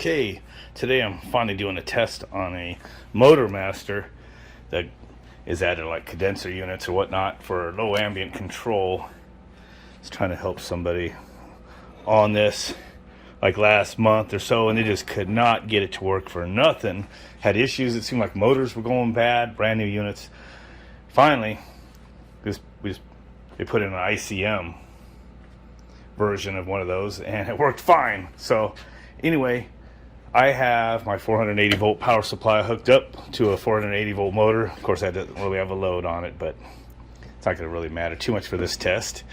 Okay, today I'm finally doing a test on a Motor Master that is added like condenser units or whatnot for low ambient control. It's trying to help somebody on this like last month or so, and they just could not get it to work for nothing. Had issues. It seemed like motors were going bad, brand new units. Finally, they put in an ICM version of one of those and it worked fine. So anyway, I have my 480 volt power supply hooked up to a 480 volt motor. Of course, that doesn't really have a load on it, but it's not going to really matter too much for this test.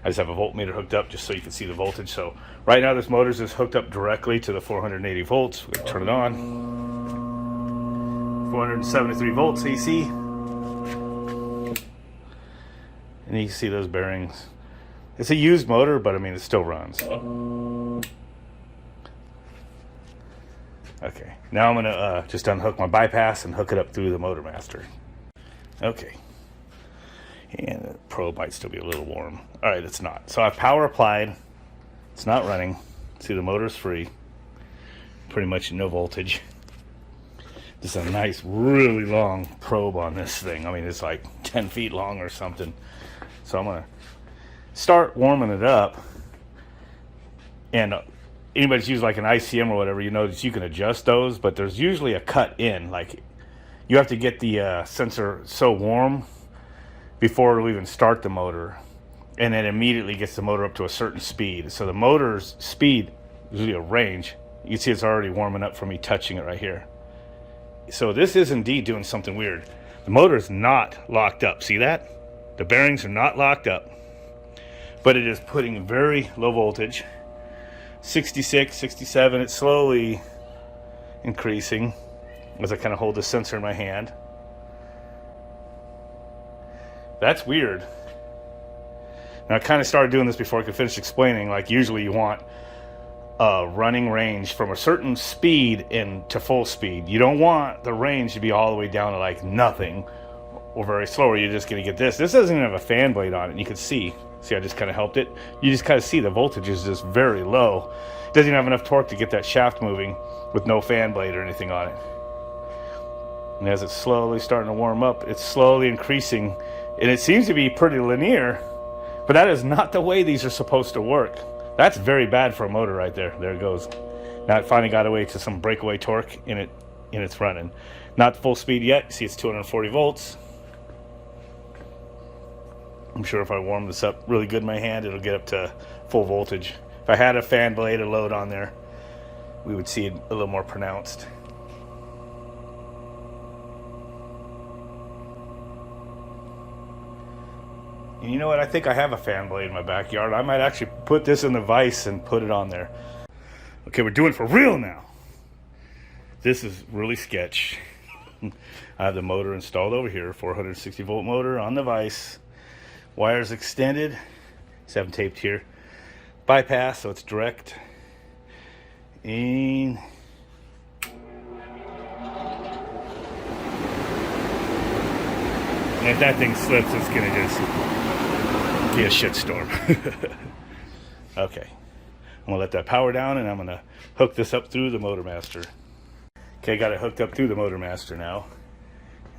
I just have a voltmeter hooked up just so you can see the voltage. So right now this motor is hooked up directly to the 480 volts. We're going to turn it on. 473 volts AC. And you can see those bearings. It's a used motor, but I mean, it still runs. Okay, now I'm gonna just unhook my bypass and hook it up through the Motor Master. Okay, and the probe might still be a little warm. All right, it's not. So I have power applied. It's not running. See, the motor's free. Pretty much no voltage. Just a nice, really long probe on this thing. I mean, it's like 10 feet long or something. So I'm gonna start warming it up, and anybody's used like an ICM or whatever, you know that you can adjust those, but there's usually a cut in. Like, you have to get the sensor so warm before it'll even start the motor, and then immediately gets the motor up to a certain speed. So the motor's speed, usually a range, you can see it's already warming up from me touching it right here. So this is indeed doing something weird. The motor is not locked up. See that? The bearings are not locked up, but it is putting very low voltage. 66, 67, it's slowly increasing as I kind of hold the sensor in my hand. That's weird. Now, I kind of started doing this before I could finish explaining. Like, usually you want a running range from a certain speed into full speed. You don't want the range to be all the way down to like nothing or very slow, or you're just going to get this. This doesn't even have a fan blade on it, and you can see I just kind of helped it. You just kind of see the voltage is just very low. It doesn't even have enough torque to get that shaft moving with no fan blade or anything on it. And as it's slowly starting to warm up, it's slowly increasing, and it seems to be pretty linear, but that is not the way these are supposed to work. That's very bad for a motor right there. There it goes. Now it finally got away to some breakaway torque and it's running. Not full speed yet. See, it's 240 volts. I'm sure if I warm this up really good in my hand, it'll get up to full voltage. If I had a fan blade, a load on there, we would see it a little more pronounced. And you know what? I think I have a fan blade in my backyard. I might actually put this in the vise and put it on there. Okay, we're doing it for real now. This is really sketch. I have the motor installed over here, 460 volt motor on the vise. Wires extended, 7 taped here. Bypass, so it's direct. And if that thing slips, it's gonna just be a shitstorm. Okay, I'm gonna let that power down, and I'm gonna hook this up through the Motor Master. Okay, got it hooked up through the Motor Master now.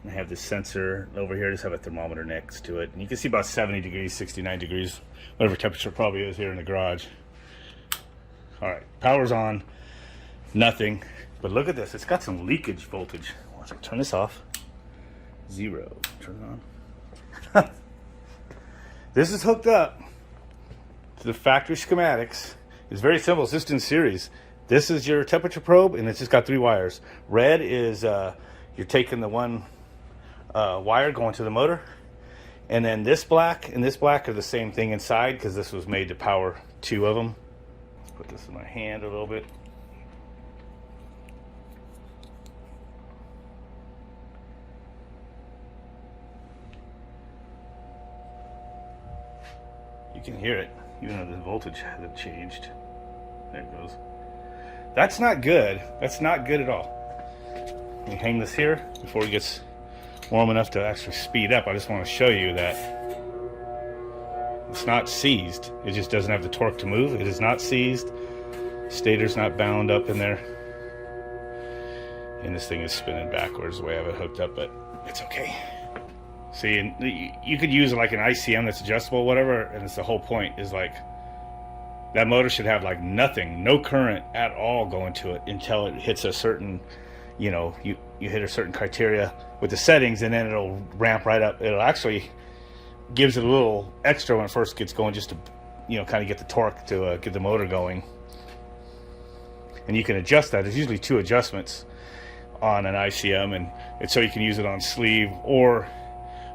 I have this sensor over here. I just have a thermometer next to it. And you can see about 70 degrees, 69 degrees, whatever temperature probably is here in the garage. All right, power's on. Nothing. But look at this. It's got some leakage voltage. Watch, turn this off. 0. Turn it on. This is hooked up to the factory schematics. It's very simple. It's just in series. This is your temperature probe, and it's just got 3 wires. Red is you're taking the one wire going to the motor, and then this black and this black are the same thing inside, because this was made to power 2 of them. Put this in my hand a little bit. You can hear it, even though the voltage hasn't changed. There it goes. That's not good. That's not good at all. Let me hang this here before it gets warm enough to actually speed up. I just want to show you that it's not seized. It just doesn't have the torque to move. It is not seized. Stator's not bound up in there. And this thing is spinning backwards the way I have it hooked up, but it's okay. See, and you could use like an ICM that's adjustable, whatever, and it's the whole point is like that motor should have like nothing, no current at all going to it until it hits a certain, you know, you hit a certain criteria with the settings, and then it'll ramp right up. It'll actually gives it a little extra when it first gets going, just to, you know, kind of get the torque to get the motor going. And you can adjust that. There's usually 2 adjustments on an ICM, and it's so you can use it on sleeve or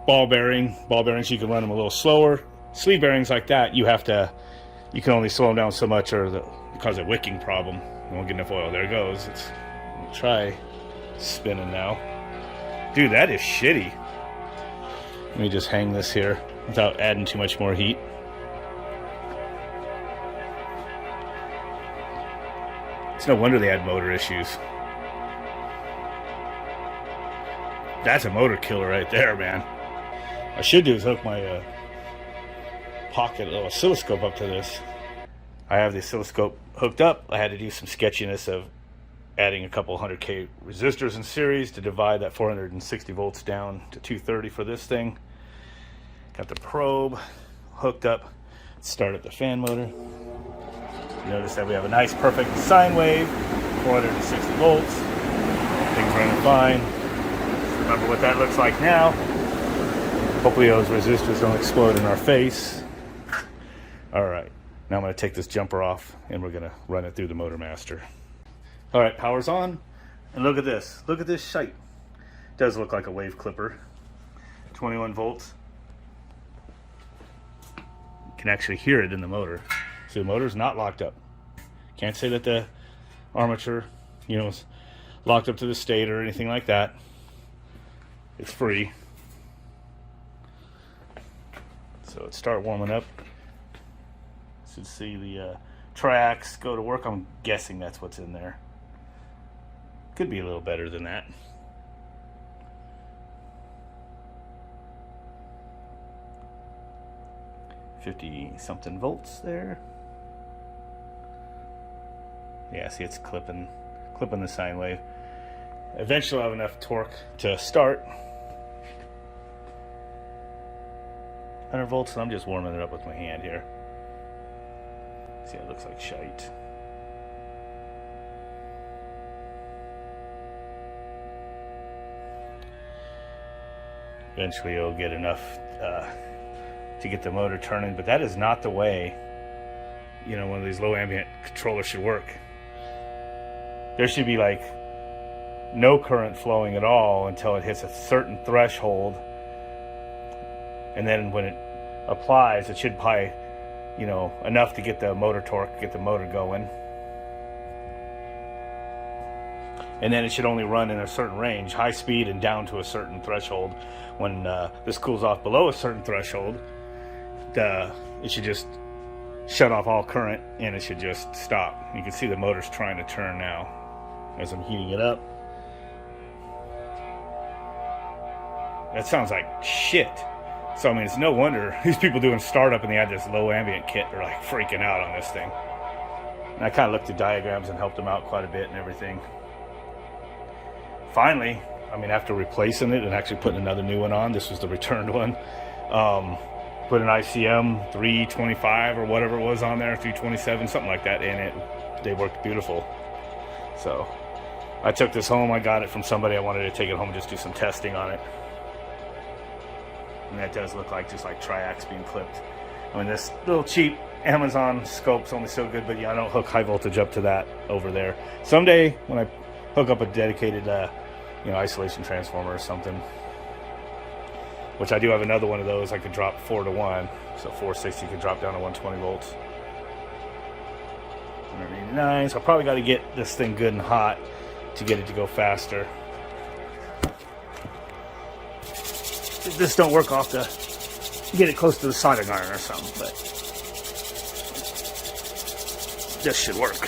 ball bearing. Ball bearings, you can run them a little slower. Sleeve bearings like that, you can only slow them down so much, or cause a wicking problem. You won't get enough oil. There it goes. I'll try spinning now. Dude, that is shitty. Let me just hang this here without adding too much more heat. It's no wonder they had motor issues. That's a motor killer right there, man. I should do is hook my pocket oscilloscope up to this. I have the oscilloscope hooked up. I had to do some sketchiness of adding a couple 100K resistors in series to divide that 460 volts down to 230 for this thing. Got the probe hooked up. Start up the fan motor. Notice that we have a nice perfect sine wave, 460 volts. Things running fine. Just remember what that looks like now. Hopefully those resistors don't explode in our face. All right, now I'm going to take this jumper off and we're going to run it through the Motor Master. All right, power's on, and look at this. Look at this shite. It does look like a wave clipper. 21 volts. You can actually hear it in the motor. So the motor's not locked up. Can't say that the armature, you know, is locked up to the stator or anything like that. It's free. So let's start warming up. Should see the tracks go to work. I'm guessing that's what's in there. Could be a little better than that. $50-something volts there. Yeah, see, it's clipping the sine wave. Eventually I'll have enough torque to start. 100 volts, and I'm just warming it up with my hand here. See, it looks like shite. Eventually it'll get enough to get the motor turning, but that is not the way, you know, one of these low ambient controllers should work. There should be like no current flowing at all until it hits a certain threshold, and then when it applies, it should probably, you know, enough to get the motor torque, get the motor going. And then it should only run in a certain range, high speed and down to a certain threshold. When this cools off below a certain threshold, it should just shut off all current and it should just stop. You can see the motor's trying to turn now as I'm heating it up. That sounds like shit. So, I mean, it's no wonder these people doing startup and they had this low ambient kit are like freaking out on this thing. And I kind of looked at diagrams and helped them out quite a bit and everything. Finally, I mean, after replacing it and actually putting another new one on, this was the returned one, put an ICM 325 or whatever it was on there, 327, something like that, and they worked beautiful. So I took this home. I got it from somebody. I wanted to take it home and just do some testing on it. And that does look like just like triacs being clipped. I mean, this little cheap Amazon scope's only so good, but yeah, I don't hook high voltage up to that over there. Someday when I hook up a dedicated isolation transformer or something, which I do have another one of those, I could drop 4 to 1, so 460 could drop down to 120 volts. 189, so I probably got to get this thing good and hot to get it to go faster. This don't work off the, get it close to the soldering iron or something, but this should work.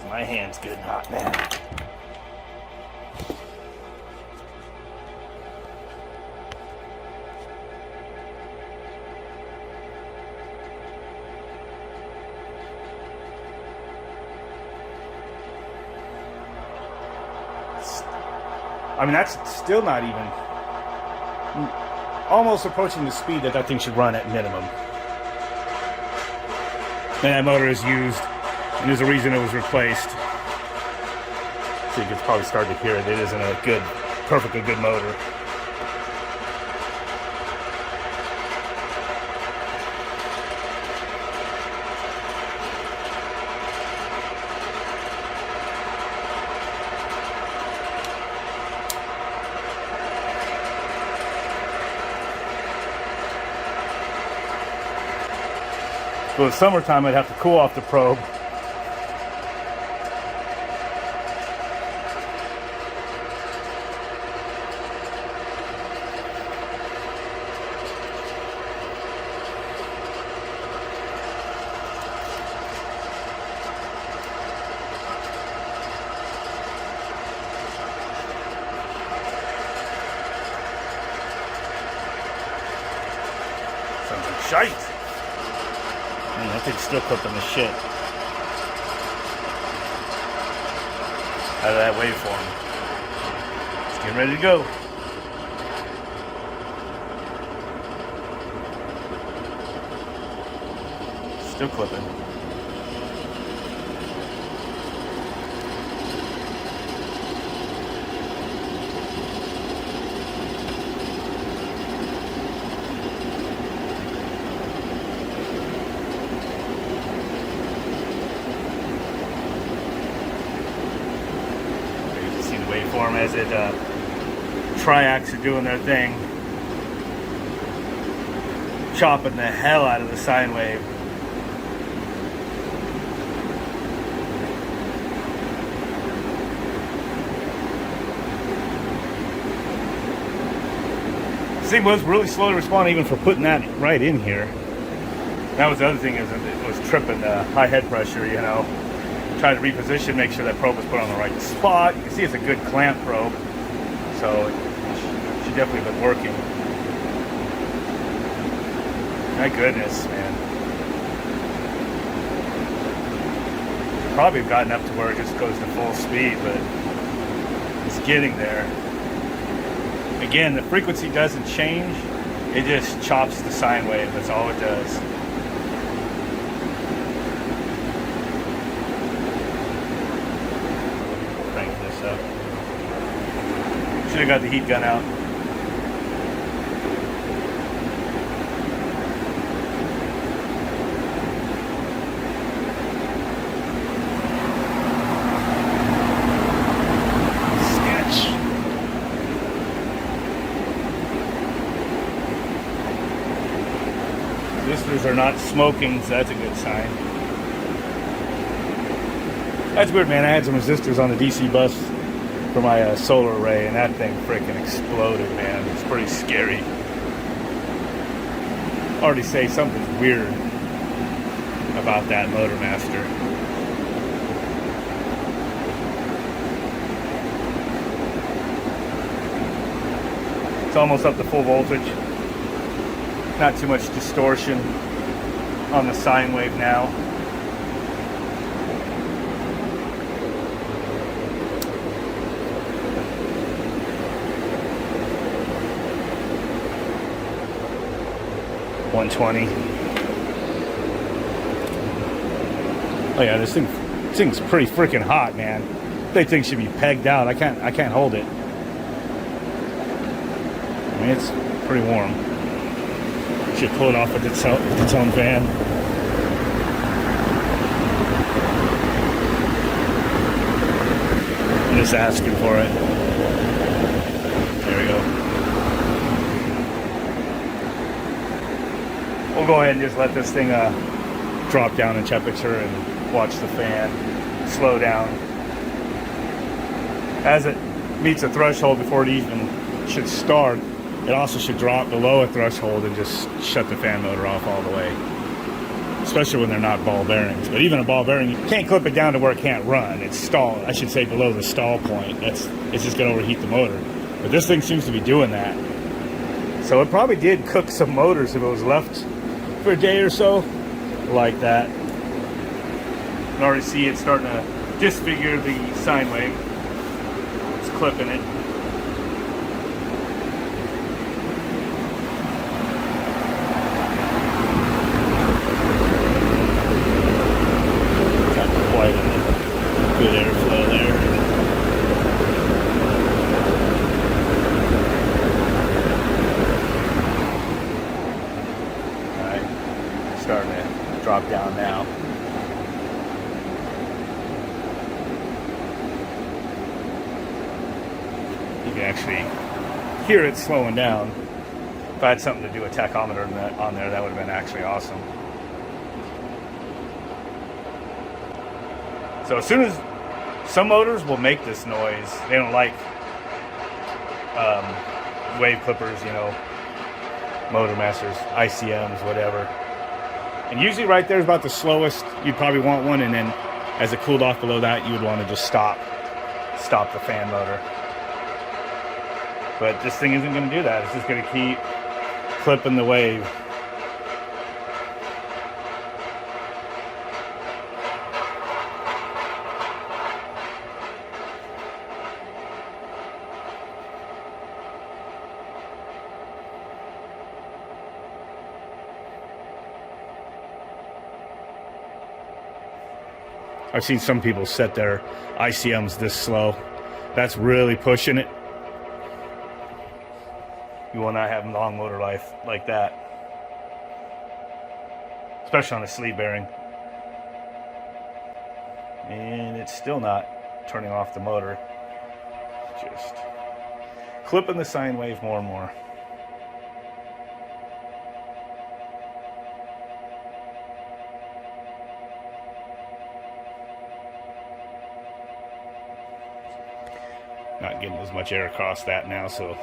My hand's good and hot, man. I mean, that's still not even almost approaching the speed that thing should run at minimum. And that motor is used, and there's a reason it was replaced. So you can probably start to hear it. It isn't a good, perfectly good motor. So in the summertime, I'd have to cool off the probe. Sounds like shite. Man, that thing's still clipping the shit out of that waveform. It's getting ready to go. Still clipping. Waveform as it triacs are doing their thing, chopping the hell out of the sine wave. This thing was really slow to respond even for putting that right in here. That was the other thing, is it was tripping the high head pressure, you know. Try to reposition, make sure that probe is put on the right spot. You can see it's a good clamp probe, so it should definitely been working. My goodness, man. Probably have gotten up to where it just goes to full speed, but it's getting there. Again, the frequency doesn't change, it just chops the sine wave, that's all it does. Should have got the heat gun out. Sketch. Resistors are not smoking, so that's a good sign. That's weird, man. I had some resistors on the DC bus for my solar array, and that thing freaking exploded, man. It's pretty scary. Already say something's weird about that motor master. It's almost up to full voltage. Not too much distortion on the sine wave now. $120. Oh yeah, this thing's pretty freaking hot, man. That thing should be pegged out. I can't hold it. I mean, it's pretty warm. Should pull it off with its own fan. I'm just asking for it. There we go. We'll go ahead and just let this thing drop down in temperature and watch the fan slow down. As it meets a threshold before it even should start, it also should drop below a threshold and just shut the fan motor off all the way. Especially when they're not ball bearings. But even a ball bearing, you can't clip it down to where it can't run. It's stalled. I should say below the stall point. It's just going to overheat the motor. But this thing seems to be doing that. So it probably did cook some motors if it was left for a day or so like that. You can already see it starting to disfigure the sine wave. It's clipping it. quite a good airflow there. Alright, starting to drop down now. You can actually hear it slowing down. If I had something to do a tachometer on there, that would have been actually awesome. So as soon as some motors will make this noise, they don't like wave clippers, you know, motor masters, ICMs, whatever. And usually right there is about the slowest you'd probably want one, and then as it cooled off below that, you would want to just stop the fan motor. But this thing isn't going to do that. It's just going to keep clipping the wave. I've seen some people set their ICMs this slow. That's really pushing it. You will not have long motor life like that, especially on a sleeve bearing. And it's still not turning off the motor, just clipping the sine wave more and more. Not getting as much air across that now, so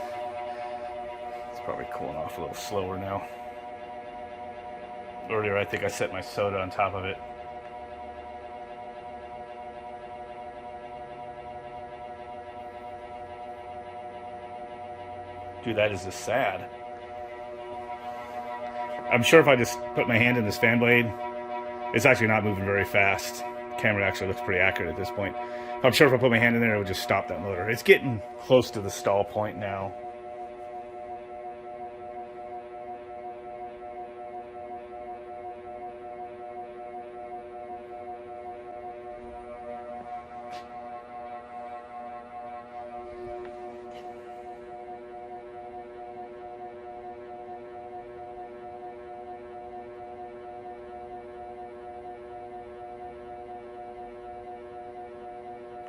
it's probably cooling off a little slower now. Earlier, I think I set my soda on top of it. Dude, that is just sad. I'm sure if I just put my hand in this fan blade, it's actually not moving very fast. The camera actually looks pretty accurate at this point. I'm sure if I put my hand in there, it would just stop that motor. It's getting close to the stall point now.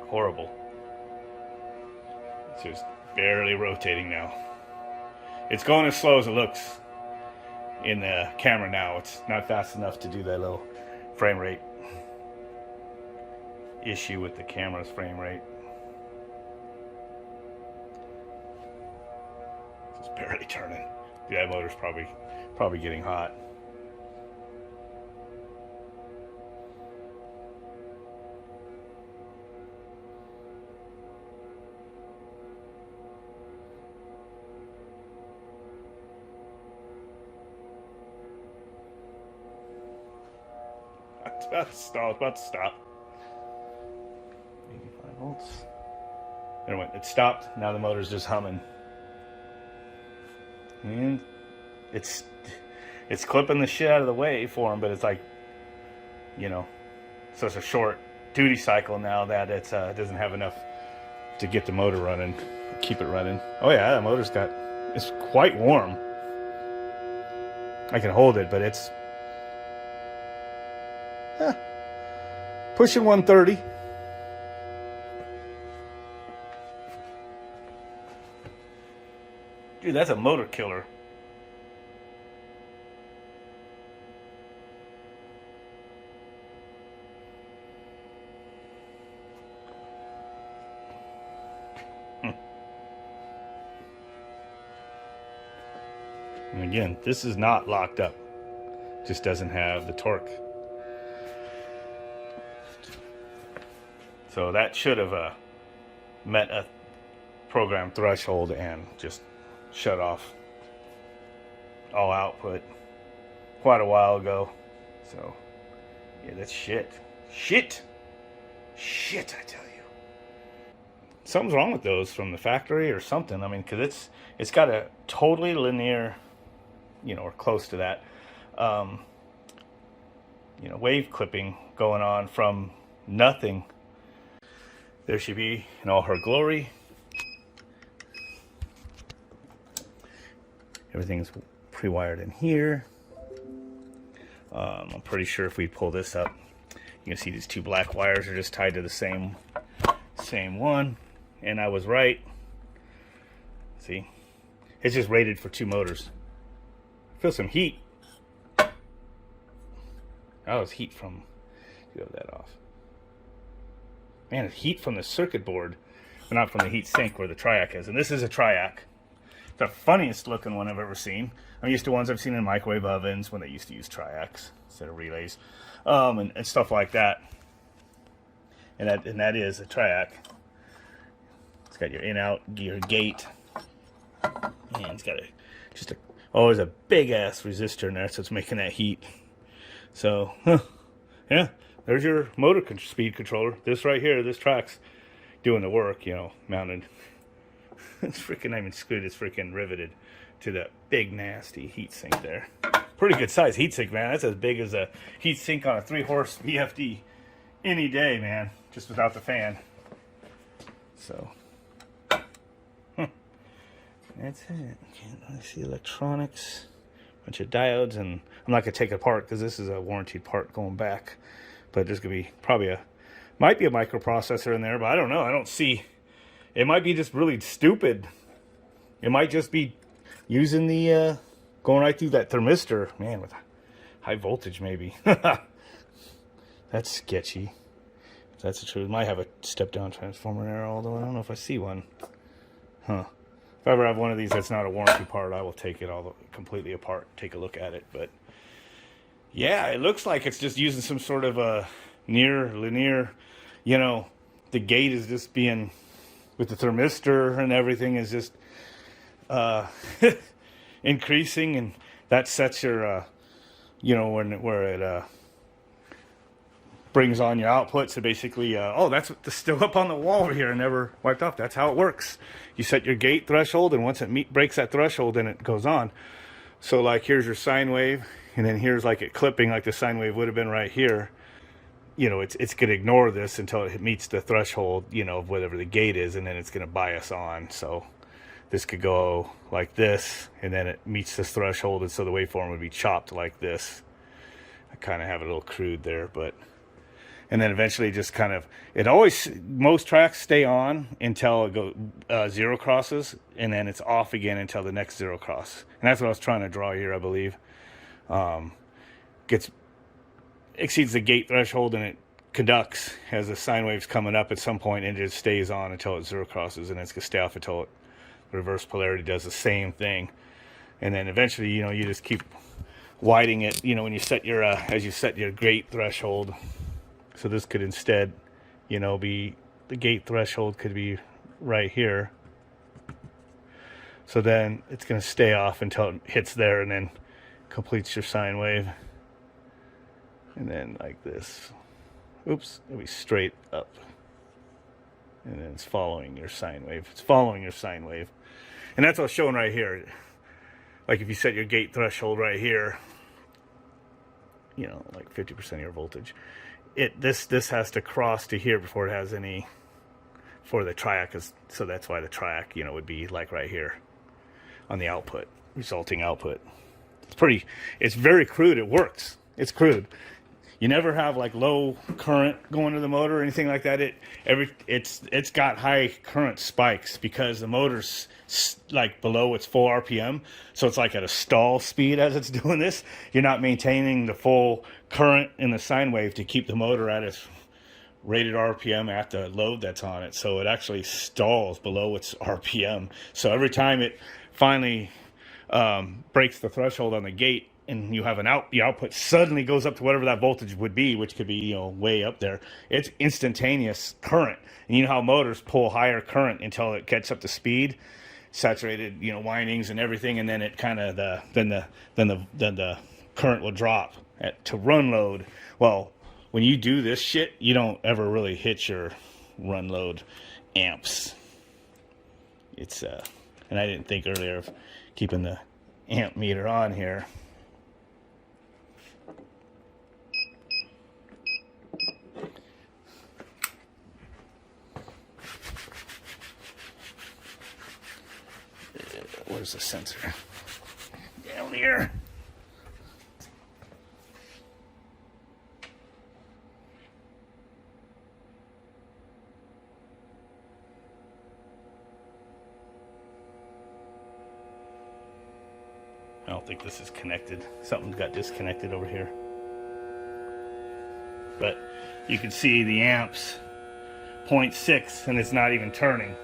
Horrible. It's just barely rotating now. It's going as slow as it looks in the camera now. It's not fast enough to do that little frame rate issue with the camera's frame rate. It's just barely turning. Dude, that motor's probably getting hot. It's about to stop. 85 volts. There it went. It stopped. Now the motor's just humming. And it's clipping the shit out of the wave for him, but it's like, you know, such a short duty cycle now that it doesn't have enough to get the motor running, keep it running. Oh yeah, that motor's it's quite warm. I can hold it, but it's pushing 130. Dude, that's a motor killer. And again, this is not locked up. Just doesn't have the torque. So that should have met a program threshold and just shut off all output quite a while ago. So yeah, that's shit, I tell you. Something's wrong with those from the factory or something. I mean, because it's got a totally linear, you know, or close to that, you know, wave clipping going on from nothing. There she be in all her glory. Everything's pre-wired in here. I'm pretty sure if we pull this up, you can see these two black wires are just tied to the same one. And I was right. See? It's just rated for 2 motors. Feel some heat. That was heat from... Get that off. Man, it's heat from the circuit board, but not from the heat sink where the triac is. And this is a triac. The funniest looking one I've ever seen. I'm used to ones I've seen in microwave ovens when they used to use triacs instead of relays, and stuff like that. And that is a triac. It's got your in-out, your gate, and it's got there's a big ass resistor in there, so it's making that heat. So, yeah, there's your motor speed controller. This right here, this track's doing the work, you know, mounted. It's freaking not even screwed, it's freaking riveted to that big nasty heat sink there. Pretty good size heat sink, man. That's as big as a heat sink on a 3-horse VFD any day, man. Just without the fan. So, that's it. I see electronics, bunch of diodes, and I'm not gonna take it apart because this is a warranted part going back. But there's gonna be might be a microprocessor in there, but I don't know. I don't see. It might be just really stupid. It might just be using the, going right through that thermistor. Man, with high voltage maybe. That's sketchy. If that's the truth. It might have a step-down transformer there, although I don't know if I see one. Huh. If I ever have one of these that's not a warranty part, I will take it all completely apart, take a look at it. But, yeah, it looks like it's just using some sort of a linear, you know, the gate is just being... with the thermistor and everything is just increasing, and that sets your, you know, where it brings on your output. So basically, oh, that's still up on the wall over here and never wiped off. That's how it works. You set your gate threshold, and once it breaks that threshold, then it goes on. So like here's your sine wave, and then here's like it clipping like the sine wave would have been right here. You know, it's going to ignore this until it meets the threshold, you know, of whatever the gate is, and then it's going to bias on. So this could go like this, and then it meets this threshold, and so the waveform would be chopped like this. I kind of have it a little crude there, but... And then eventually just kind of... most tracks stay on until it zero crosses, and then it's off again until the next zero cross. And that's what I was trying to draw here, I believe. Exceeds the gate threshold, and it conducts as the sine wave's coming up at some point, and it just stays on until it zero crosses, and it's going to stay off until reverse polarity does the same thing. And then eventually, you know, you just keep widening it, you know, when you set your as you set your gate threshold. So this could instead, you know, be the gate threshold could be right here. So then it's going to stay off until it hits there, and then completes your sine wave. And then like this. Oops, it'll be straight up. And then it's following your sine wave. It's following your sine wave. And that's what's showing right here. Like if you set your gate threshold right here, you know, like 50% of your voltage. This has to cross to here before it has any, for the triac, so that's why the triac, you know, would be like right here on the output, resulting output. It's very crude. It works. It's crude. You never have like low current going to the motor or anything like that. It's got high current spikes because the motor's like below its full RPM, so it's like at a stall speed as it's doing this. You're not maintaining the full current in the sine wave to keep the motor at its rated RPM at the load that's on it. So it actually stalls below its RPM. So every time it finally breaks the threshold on the gate, and you have the output suddenly goes up to whatever that voltage would be, which could be, you know, way up there. It's instantaneous current, and you know how motors pull higher current until it gets up to speed, saturated, you know, windings and everything, and then it kind of then the current will drop to run load. Well, when you do this shit, you don't ever really hit your run load amps. It's and I didn't think earlier of keeping the amp meter on here. where's the sensor? Down here. I don't think this is connected. Something got disconnected over here. But you can see the amps 0.6 and it's not even turning.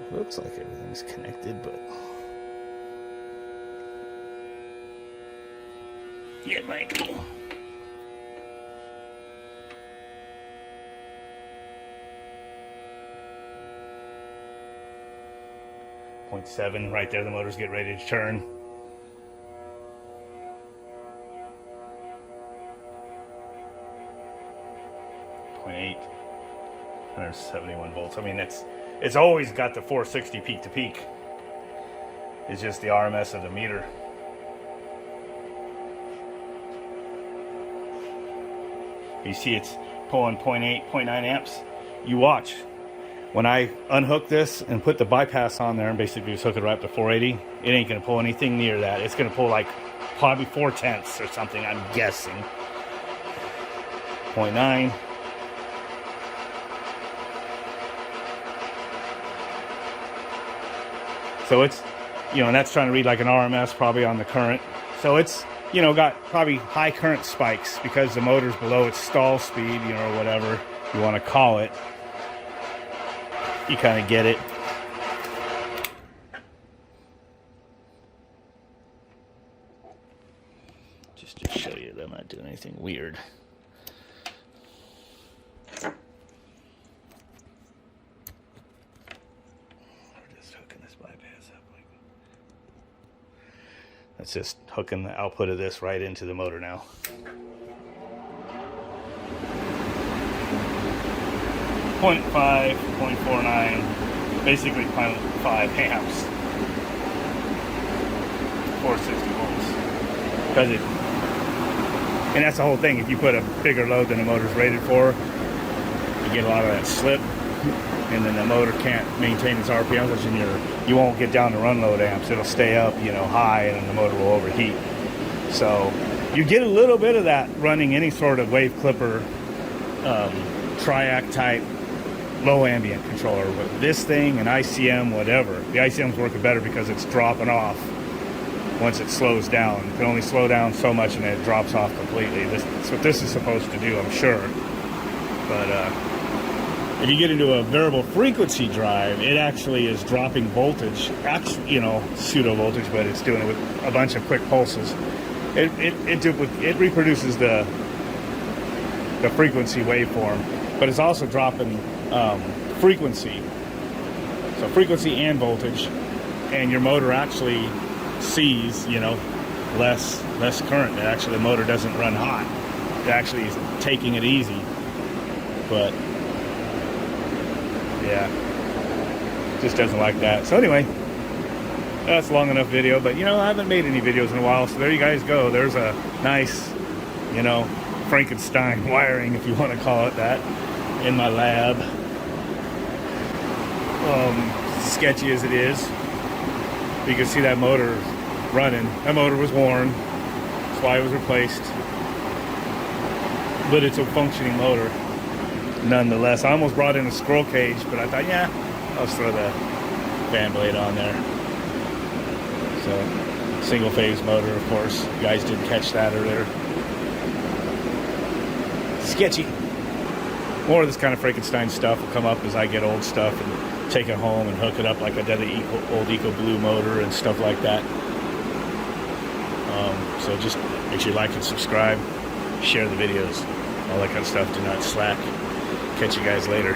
Looks like everything's connected, but yeah, it might be. .7 right there, the motor's getting ready to turn. .8, 171 volts. I mean, it's always got the 460 peak to peak. It's just the RMS of the meter. You see it's pulling 0.8, 0.9 amps. You watch. When I unhook this and put the bypass on there and basically just hook it right up to 480, it ain't going to pull anything near that. It's going to pull like probably 4/10 or something, I'm guessing. 0.9. So it's, you know, and that's trying to read like an RMS probably on the current. So it's, you know, got probably high current spikes because the motor's below its stall speed, you know, or whatever you want to call it. You kind of get it. Just to show you that I'm not doing anything weird. We're just hooking this bypass up like that. That's just hooking the output of this right into the motor now. 0.5, 0.49, basically 0.5 amps, 460 volts. Because it, and that's the whole thing. If you put a bigger load than the motor's rated for, you get a lot of that slip, and then the motor can't maintain its RPMs, and you won't get down to run load amps. It'll stay up, you know, high, and then the motor will overheat. So you get a little bit of that running any sort of wave clipper, triac type low ambient controller. With this thing and ICM, whatever, the ICM's working better because it's dropping off once it slows down. It can only slow down so much and then it drops off completely. That's what this is supposed to do, I'm sure. But if you get into a variable frequency drive, it actually is dropping voltage, actually, you know, pseudo voltage, but it's doing it with a bunch of quick pulses. It reproduces the frequency waveform, but it's also dropping frequency, so frequency and voltage, and your motor actually sees, you know, less current. Actually, the motor doesn't run hot. It actually is taking it easy. But yeah, just doesn't like that. So anyway, that's a long enough video. But you know, I haven't made any videos in a while, so there you guys go. There's a nice, you know, Frankenstein wiring, if you want to call it that, in my lab. Sketchy as it is, you can see that motor running. That motor was worn, that's why it was replaced, but it's a functioning motor nonetheless. I almost brought in a squirrel cage, but I thought, yeah, I'll just throw the fan blade on there. So single phase motor, of course. You guys didn't catch that earlier. Sketchy. More of this kind of Frankenstein stuff will come up as I get old stuff and take it home and hook it up like I did the old Eco Blue motor and stuff like that. So just make sure you like and subscribe, share the videos, all that kind of stuff. Do not slack. Catch you guys later.